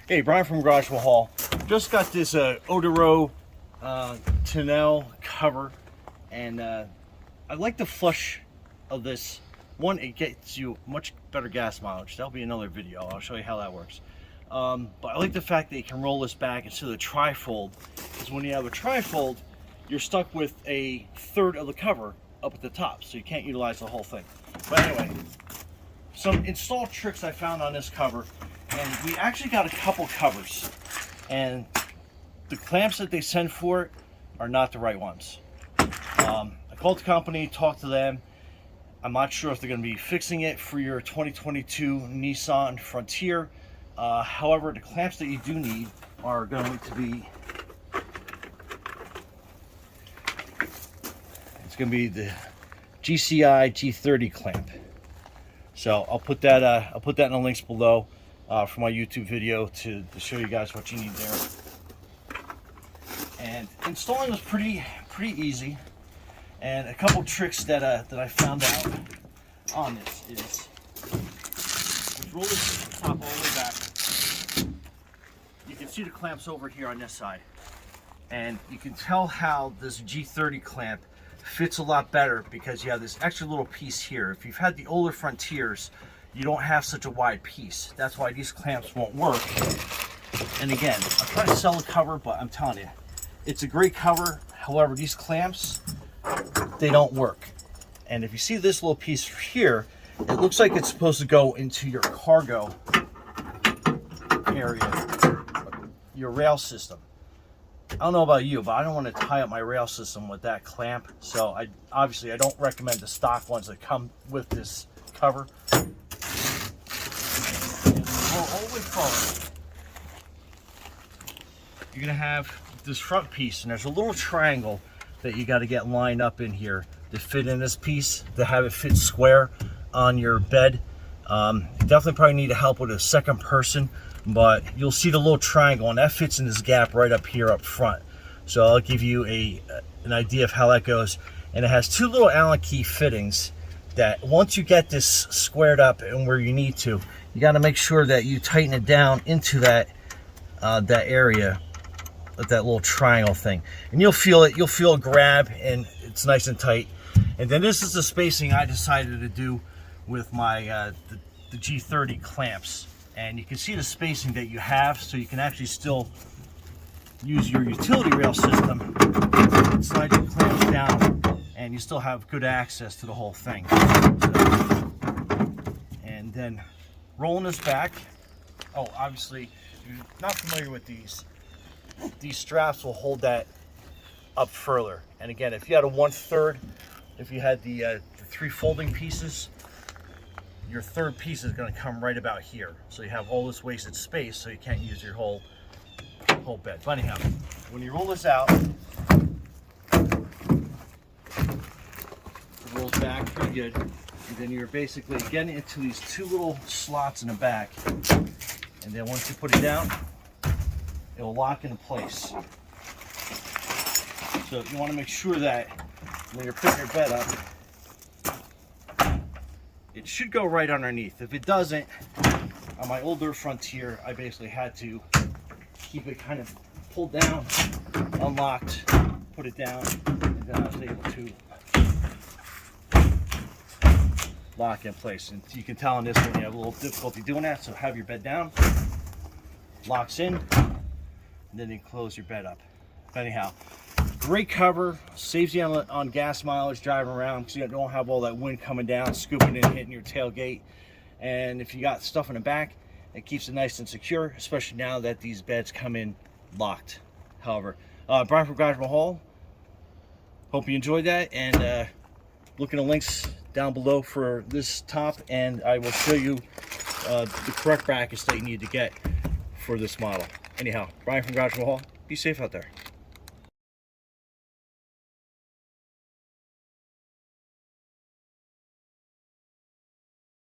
Hey, Brian from Garage Hall. Just got this oEdRo tonneau cover, and I like the flush of this. One, it gets you much better gas mileage. That'll be another video. I'll show you how that works. But I like the fact that you can roll this back instead of the tri-fold, because when you have a tri-fold, you're stuck with a third of the cover up at the top, so you can't utilize the whole thing. But anyway, some install tricks I found on this cover, and we actually got a couple covers, and the clamps that they send for it are not the right ones. I called the company, talked to them. I'm not sure if they're going to be fixing it for your 2022 Nissan Frontier. However, the clamps that you do need are going to be, it's going to be the GCI G30 clamp. So I'll put that in the links below for my YouTube video to show you guys what you need there. And installing was pretty easy. And a couple tricks that I found out on this is, let's roll this top all the way back. You can see the clamps over here on this side, and you can tell how this G30 clamp fits a lot better because you have this extra little piece here. If you've had the older Frontiers, you don't have such a wide piece. That's why these clamps won't work. And again, I'm trying to sell a cover, but I'm telling you, it's a great cover. However, these clamps, they don't work. And if you see this little piece here, it looks like it's supposed to go into your cargo area, your rail system. I don't know about you, but I don't want to tie up my rail system with that clamp. So I don't recommend the stock ones that come with this cover. And roll all the way forward. You're gonna have this front piece, and there's a little triangle that you got to get lined up in here to fit in this piece, to have it fit square on your bed. You definitely probably need help with a second person, but you'll see the little triangle, and that fits in this gap right up here up front. So I'll give you an idea of how that goes. And it has two little Allen key fittings that once you get this squared up and where you need to, you got to make sure that you tighten it down into that area, with that little triangle thing, and you'll feel it. You'll feel a grab, and it's nice and tight. And then this is the spacing I decided to do with my the G30 clamps, and you can see the spacing that you have, so you can actually still use your utility rail system, slide your clamps down, and you still have good access to the whole thing. And then rolling this back. Oh, obviously, if you're not familiar with these straps will hold that up further. And again, if you had a 1/3, if you had the 3 folding pieces, your third piece is going to come right about here. So you have all this wasted space, so you can't use your whole bed. But anyhow, when you roll this out, it rolls back pretty good. And then you're basically getting into these two little slots in the back. And then once you put it down, it will lock into place. So you want to make sure that when you're putting your bed up, it should go right underneath. If it doesn't, on my older Frontier, I basically had to keep it kind of pulled down, unlocked, put it down, and then I was able to lock in place. And you can tell on this one you have a little difficulty doing that, so have your bed down, locks in, and then you close your bed up. Anyhow, great cover, saves you on gas mileage driving around because you don't have all that wind coming down, scooping in, hitting your tailgate. And if you got stuff in the back, it keeps it nice and secure, especially now that these beds come in locked. However, Brian from Garage Hall, hope you enjoyed that, and look in the links down below for this top, and I will show you the correct brackets that you need to get for this model. Anyhow, Brian from Garage Hall, be safe out there.